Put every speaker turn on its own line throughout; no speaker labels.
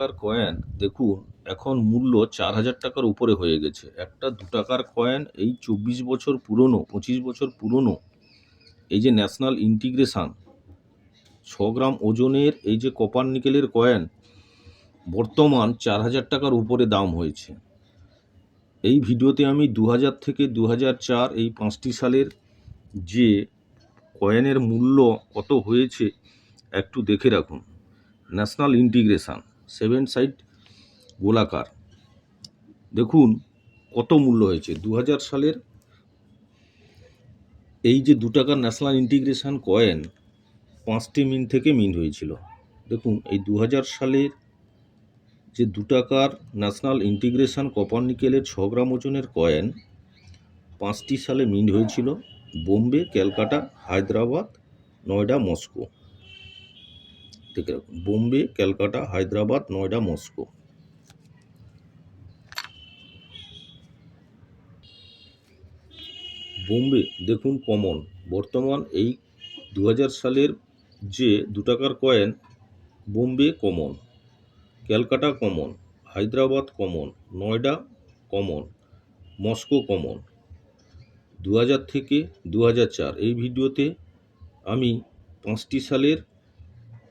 টাকার কয়েন দেখুন এখন মূল্য ৪,০০০ টাকার উপরে হয়ে গেছে। একটা ২ টাকার কয়েন এই ২৪ বছর পুরনো, ২৫ বছর পুরনো এই যে ন্যাশনাল ইন্টিগ্রেশন ৬ গ্রাম ওজনের এই যে কপার নিকেলের কয়েন বর্তমান ৪,০০০ টাকার উপরে দাম হয়েছে। এই ভিডিওতে আমি ২০০০ থেকে ২০০৪ এই ৫টি সালের যে কয়েনের মূল্য কত হয়েছে একটু দেখে রাখুন। ন্যাশনাল ইন্টিগ্রেশন 7 সাইড গোলাকার দেখুন কত মূল্য হয়েছে। ২০০০ সালের এই যে ২ টাকার ন্যাশনাল ইন্টিগ্রেশন কয়েন ৫টি মিন্ট থেকে মিন্ট হয়েছিল। দেখুন এই ২০০০ সালের যে ২ টাকার ন্যাশনাল ইন্টিগ্রেশন কপার নিকেলের ৬ গ্রাম ওজনের কয়েন ৫টি সালে মিন্ট হয়েছিল বোম্বে, ক্যালকাটা, হায়দ্রাবাদ, নয়ডা, মস্কো। দেখে রাখুন বোম্বে, ক্যালকাটা, হায়দ্রাবাদ, নয়ডা, মস্কো। বোম্বে দেখুন কমন বর্তমান এই ২০০০ সালের যে ২ টাকার coin Bombay common, Calcutta common, Hyderabad common, Noida common, Moscow common. ২০০০ থেকে ২০০৪ এই ভিডিওতে আমি ৫টি সালের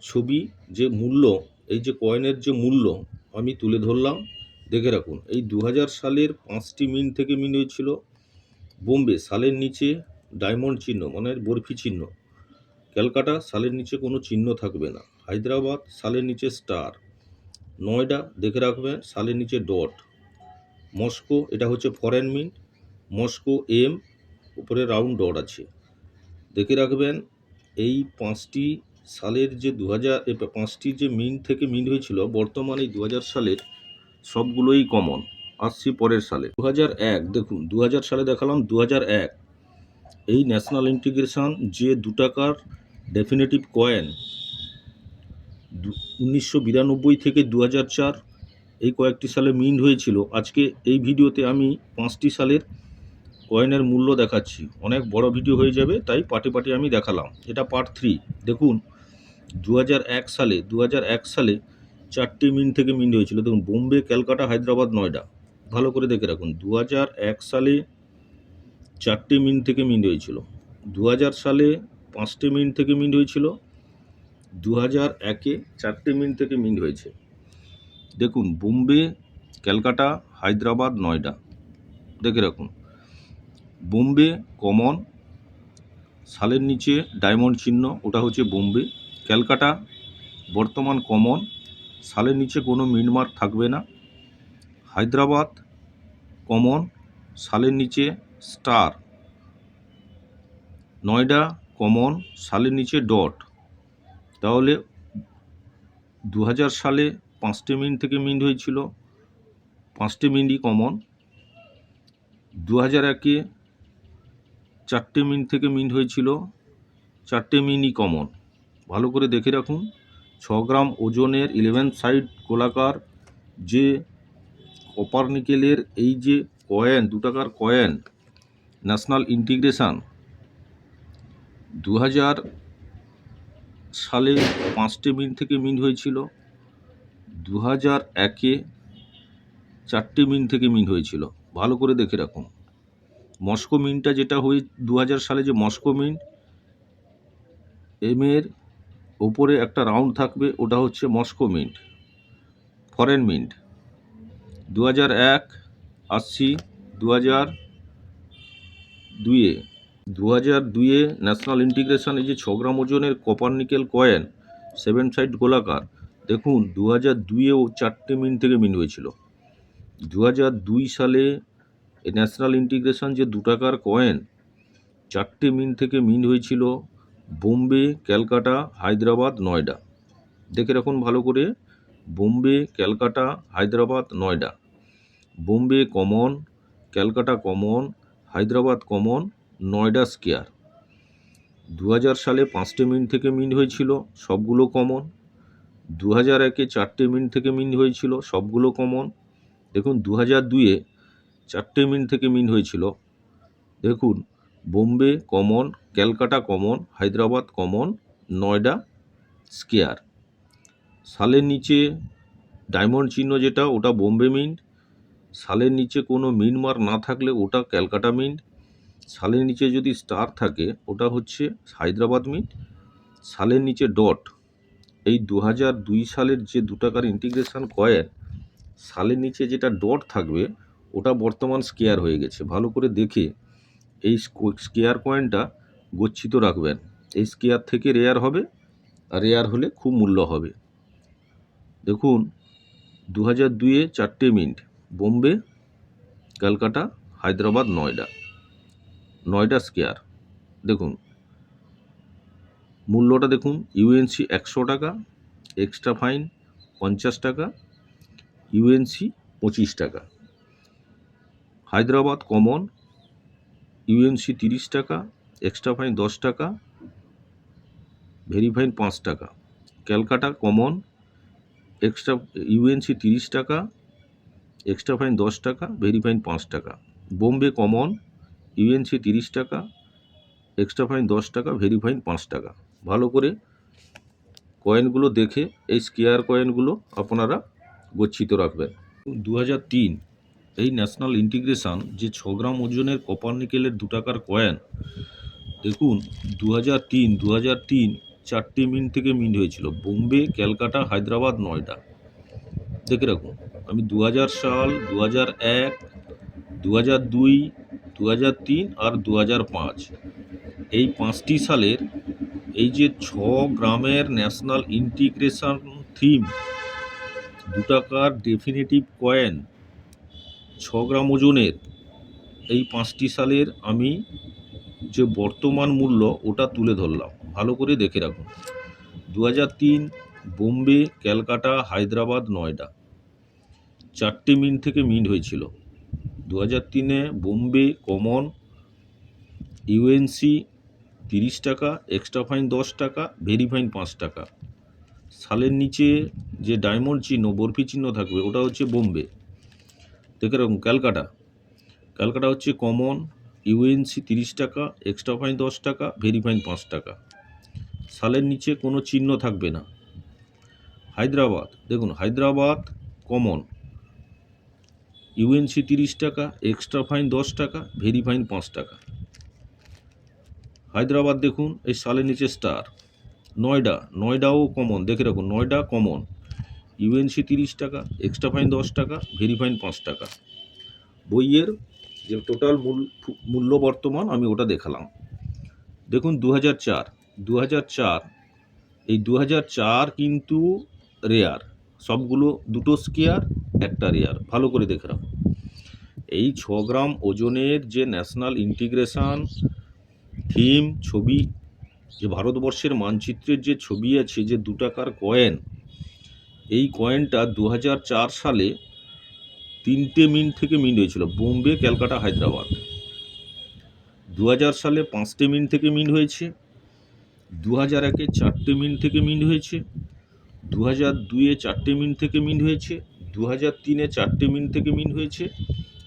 ছবি যে মূল্য এই যে কয়েনের যে মূল্য আমি তুলে ধরলাম। দেখে রাখুন এই ২০০০ সালের ৫টি মিন্ট থেকে মিন্ট হয়েছিল বোম্বে সালের নিচে ডায়মন্ড চিহ্ন মানে বরফি চিহ্ন, ক্যালকাটা সালের নিচে কোনো চিহ্ন থাকবে না, হায়দ্রাবাদ সালের নিচে স্টার, নয়ডা দেখে রাখবেন সালের নিচে ডট, মস্কো এটা হচ্ছে ফরেন মিন্ট, মস্কো এম উপরে রাউন্ড ডট আছে। দেখে রাখবেন এই ৫টি সালের যে ৫টি যে মিন্ট থেকে মিন্ট হয়েছিল বর্তমানে ২০০০ সালের সবগুলোই কমন। আসছি পরের সালে ২০০১ দেখুন ২০০০ সালে দেখালাম ২০০১ এই ন্যাশনাল ইন্টিগ্রেশন যে ২ টাকার ডেফিনেটিভ কয়েন ১৯৯২ থেকে ২০০৪ এই কয়েকটি সালে মিন্ট হয়েছিল। আজকে এই ভিডিওতে আমি ৫টি সালের কয়েনের মূল্য দেখাচ্ছি। অনেক বড় ভিডিও হয়ে যাবে তাই পার্টে পার্টে আমি দেখালাম। এটা পার্ট 3। দেখুন ২০০১ সালে 4টি মিন্ট থেকে মিন্ট হয়েছিল। দেখুন বোম্বে, ক্যালকাটা, হায়দ্রাবাদ, নয়ডা। ভালো করে দেখে রাখুন ২০০১ সালে 4টি মিন্ট থেকে মিন্ট হয়েছিল। ২০০০ সালে 5টি মিন্ট থেকে মিন্ট হয়েছিল। ২০০১-এ 4টি মিন্ট থেকে মিন্ট হয়েছে। দেখুন বোম্বে, ক্যালকাটা, হায়দ্রাবাদ, নয়ডা। দেখে রাখুন বোম্বে কমন সালের নিচে ডায়মন্ড চিহ্ন ওটা হচ্ছে বোম্বে, ক্যালকাটা বর্তমান কমন সালের নিচে কোনো মিন্টমার্ক থাকবে না, হায়দ্রাবাদ কমন সালের নিচে স্টার, নয়ডা কমন সালের নিচে ডট। তাহলে ২০০০ সালে 5টি মিন্ট থেকে মিন্ট হয়েছিল, 5টি মিন্টই কমন। ২০০১-এ 4টি মিন্ট থেকে মিন্ট হয়েছিল, 4টে মিন্টই কমন। ভালো করে দেখে রাখুন 6 গ্রাম ওজনের 11 সাইড গোলাকার যে কপার নিকেলের এই যে কয়েন 2 টাকার কয়েন ন্যাশনাল ইন্টিগ্রেশন ২০০০ সালে 5টি মিন্ট থেকে মিন্ট হয়েছিল, ২০০১-এ 4টি মিন্ট থেকে মিন্ট হয়েছিল। ভালো করে দেখে রাখুন মস্কো মিন্টটা যেটা হয়ে ২০০০ সালে যে মস্কো মিন্ট এর ওপরে একটা রাউন্ড থাকবে ওটা হচ্ছে মস্কো মিন্ট ফরেন মিন্ট। ২০০১ আসছি ২০০২-এ ২০০২-এ ন্যাশনাল ইন্টিগ্রেশন এই যে 6 গ্রাম ওজনের কপার নিকেল কয়েন 7 সাইড গোলাকার দেখুন ২০০২-এও 4টে মিন্ট থেকে মিন্ট হয়েছিল। ২০০২ সালে এই ন্যাশনাল ইন্টিগ্রেশন যে 2 টাকার কয়েন 4টে মিন্ট থেকে মিন্ট হয়েছিল বোম্বে, ক্যালকাটা, হায়দ্রাবাদ, নয়ডা। দেখে রাখুন ভালো করে Bombay, Calcutta, Hyderabad, Noida. Bombay common, Calcutta common, Hyderabad common, Noida square. ২০০০ সালে 5টে মিন্ট থেকে মিন্ট হয়েছিল সবগুলো কমন। ২০০১-এ 4টে মিন্ট থেকে মিন্ট হয়েছিল সবগুলো কমন। দেখুন ২০০২-এ 4টে মিন্ট থেকে মিন্ট হয়েছিল দেখুন Bombay common, Calcutta common, Hyderabad common, Noida square. সালের নিচে ডায়মন্ড চিহ্ন যেটা ওটা বোম্বে মিন্ট, সালের নিচে কোনো মিন্ট মার্ক না থাকলে ওটা ক্যালকাটা মিন্ট, সালের নিচে যদি স্টার থাকে ওটা হচ্ছে হায়দ্রাবাদ মিন্ট, সালের নিচে ডট, এই 2002 সালের যে 2 টাকার ইন্টিগ্রেশন কয়েন সালের নিচে যেটা ডট থাকবে ওটা বর্তমান স্কেয়ার হয়ে গেছে। ভালো করে দেখে এই স্কেয়ার কয়েনটা গচ্ছিত রাখবেন। এই স্কেয়ার থেকে রেয়ার হবে, আর রেয়ার হলে খুব মূল্য হবে। দেখুন 2002-এ 4টে মিন্ট, বোম্বে, ক্যালকাটা, হায়দ্রাবাদ, নয়ডা স্কেয়ার। দেখুন মূল্যটা দেখুন, ইউএনসি 100 টাকা, এক্সট্রা ফাইন 50 টাকা, ইউএনসি 25 টাকা। হায়দ্রাবাদ কমন, ইউএনসি 30 টাকা, এক্সট্রা ফাইন 10 টাকা, ভেরি ফাইন 5 টাকা। ক্যালকাটা কমন, এক্সট্রা ইউএনসি 30 টাকা, এক্সট্রা ফাইন 10 টাকা, ভেরি ফাইন 5 টাকা। বোম্বে কমন, ইউএনসি 30 টাকা, এক্সট্রা ফাইন 10 টাকা, ভেরি ফাইন 5 টাকা। ভালো করে কয়েনগুলো দেখে এই স্কেয়ার কয়েনগুলো আপনারা গচ্ছিত রাখবেন। 2003 এই ন্যাশনাল ইন্টিগ্রেশন যে 6 গ্রাম ওজনের কপার নিকেলের 2 টাকার কয়েন, দেখুন 2003 4টে মিন্ট থেকে মিন্ট হয়েছিল, বোম্বে, ক্যালকাটা, হায়দ্রাবাদ, নয়ডা। দেখে রাখুন, আমি 2000 সাল, 2001, 2002, 2003 আর 2005 এই 5টি সালের এই যে 6 গ্রামের ন্যাশনাল ইন্টিগ্রেশন থিম 2 টাকার ডেফিনেটিভ কয়েন 6 গ্রাম ওজনের, এই 5টি সালের আমি যে বর্তমান মূল্য ওটা তুলে ধরলাম। ভালো করে দেখে রাখুন। 2003 বোম্বে, ক্যালকাটা, হায়দ্রাবাদ, নয়ডা 4টে মিন্ট থেকে মিন্ট হয়েছিল। 2003-এ বোম্বে কমন, ইউএনসি 30 টাকা, এক্সট্রা ফাইন 10 টাকা, ভেরি ফাইন 5 টাকা। সালের নিচে যে ডায়মন্ড চিহ্ন বরফি চিহ্ন থাকবে ওটা হচ্ছে বোম্বে। দেখে রাখুন ক্যালকাটা হচ্ছে কমন, ইউএনসি 30 টাকা, এক্সট্রা ফাইন 10 টাকা, ভেরি ফাইন 5 টাকা। সালের নিচে কোনো চিহ্ন থাকবে না। হায়দ্রাবাদ, দেখুন হায়দ্রাবাদ কমন, ইউএনসি 30 টাকা, এক্সট্রা ফাইন 10 টাকা, ভেরি ফাইন 5 টাকা। হায়দ্রাবাদ দেখুন এই সালের নিচে স্টার। নয়ডাও কমন, দেখে রাখুন নয়ডা কমন, ইউএনসি 30 টাকা, এক্সট্রা ফাইন 10 টাকা, ভেরি ফাইন 5 টাকা। বইয়ের যে টোটাল মূল্য বর্তমান আমি ওটা দেখালাম। দেখুন 2004 এই 2004 কিন্তু রেয়ার, সবগুলো 2টো স্কেয়ার, একটা রেয়ার। ভালো করে দেখে রাখুন। এই 6 গ্রাম ওজনের যে ন্যাশনাল ইন্টিগ্রেশন থিম ছবি, যে ভারতবর্ষের মানচিত্রের যে ছবি আছে, যে 2 টাকার কয়েন, এই কয়েনটা 2004 সালে 3টে মিন্ট থেকে মিন্ট হয়েছিল, বোম্বে, ক্যালকাটা, হায়দ্রাবাদ। 2000 সালে 5টে মিন্ট থেকে মিন্ট হয়েছে, 2001-এ 4টে মিন্ট থেকে মিন্ট হয়েছে, 2002-এ 4টে মিন্ট থেকে মিন্ট হয়েছে, 2003-এ 4টে মিন্ট থেকে মিন্ট হয়েছে,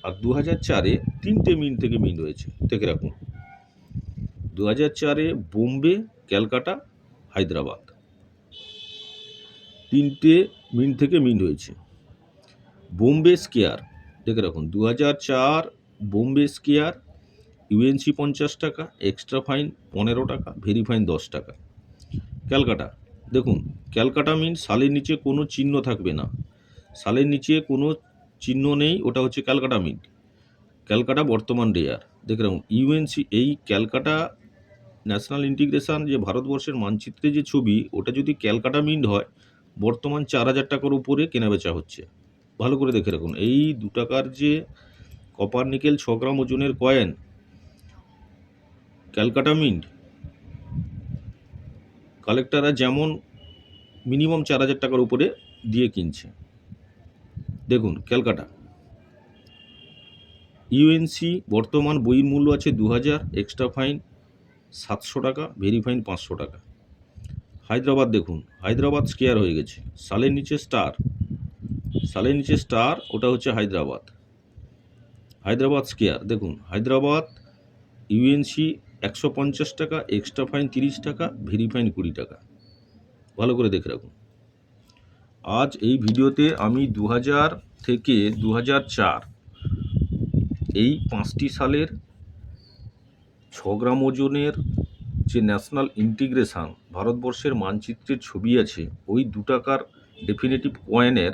আর 2004-এ 3টে মিন্ট থেকে মিন্ট হয়েছে। দেখে রাখুন 2004-এ বোম্বে, ক্যালকাটা, হায়দ্রাবাদ 3টে মিন্ট থেকে মিন্ট হয়েছে। বোম্বে স্কেয়ার, দেখে রাখুন 2004 বোম্বে স্কেয়ার, ইউএনসি 50 টাকা, এক্সট্রা ফাইন 15 টাকা, ভেরি ফাইন 10 টাকা। ক্যালকাটা, দেখুন ক্যালকাটা মিন্ট সালের নিচে কোনো চিহ্ন থাকবে না, সালের নিচে কোনো চিহ্ন নেই, ওটা হচ্ছে ক্যালকাটা মিন্ট। ক্যালকাটা বর্তমান রেয়ার। দেখে রাখুন ইউএনসি, এই ক্যালকাটা ন্যাশনাল ইন্টিগ্রেশন যে ভারতবর্ষের মানচিত্রে যে ছবি, ওটা যদি ক্যালকাটা মিন্ট হয় বর্তমান 4000 টাকার উপরে কেনাবেচা হচ্ছে। ভালো করে দেখে রাখুন এই 2 টাকার যে কপার নিকেল 6 গ্রাম ওজনের কয়েন ক্যালকাটা মিন্ট, কালেক্টররা যেমন মিনিমাম 4000 টাকার উপরে দিয়ে কিনছে। দেখুন ক্যালকাটা ইউএনসি বর্তমান বইয়ের মূল্য আছে 2000, এক্সট্রা ফাইন 700 টাকা, ভেরি ফাইন 500 টাকা। হায়দ্রাবাদ দেখুন, হায়দ্রাবাদ স্কেয়ার হয়ে গেছে, সালের নিচে স্টার, ওটা হচ্ছে হায়দ্রাবাদ স্কেয়ার। দেখুন হায়দ্রাবাদ ইউএনসি 150 টাকা, এক্সট্রা ফাইন 30 টাকা, ভেরি ফাইন 20 টাকা। ভালো করে দেখে রাখুন। আজ এই ভিডিওতে আমি 2000 থেকে 2004 এই 5টি সালের 6 গ্রাম ওজনের যে ন্যাশনাল ইন্টিগ্রেশন ভারতবর্ষের মানচিত্রের ছবি আছে, ওই 2 টাকার ডেফিনেটিভ কয়েনের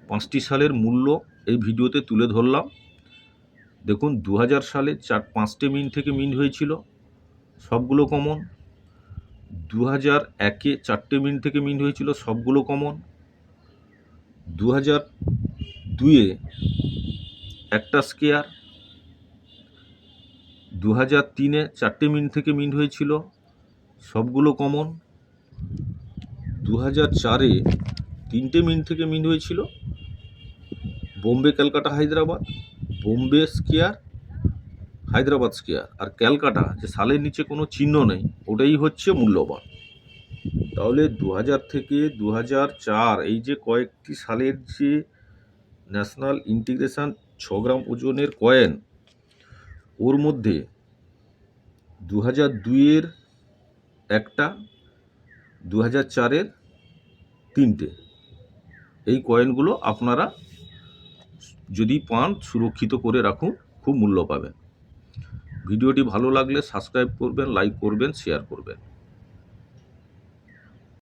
5টি সালের মূল্য এই ভিডিওতে তুলে ধরলাম। দেখুন 2000 সালে 5টে মিন্ট থেকে মিন্ট হয়েছিল, সবগুলো কমন। 2001-এ 4টে মিন্ট থেকে মিন্ট হয়েছিল, সবগুলো কমন। 2002-এ একটা স্কেয়ার। 2003-এ 4টে মিন্ট থেকে মিন্ট হয়েছিল, সবগুলো কমন। 2004-এ 3টে মিন্ট থেকে মিন্ট হয়েছিল, বোম্বে, ক্যালকাটা, হায়দ্রাবাদ। Bombay scarce, Hyderabad scarce. আর ক্যালকাটা যে সালের নিচে কোনো চিহ্ন নেই, ওটাই হচ্ছে মূল্যবান। তাহলে 2000 থেকে 2004 এই যে কয়েকটি সালের যে ন্যাশনাল ইন্টিগ্রেশন 6 গ্রাম ওজনের কয়েন, ওর মধ্যে 2002-এর একটা, 2004-এর 3টে, এই কয়েনগুলো আপনারা যদি পান সুরক্ষিত করে রাখুন, খুব মূল্য পাবেন। ভিডিওটি ভালো লাগলে সাবস্ক্রাইব করবেন, লাইক করবেন, শেয়ার করবেন।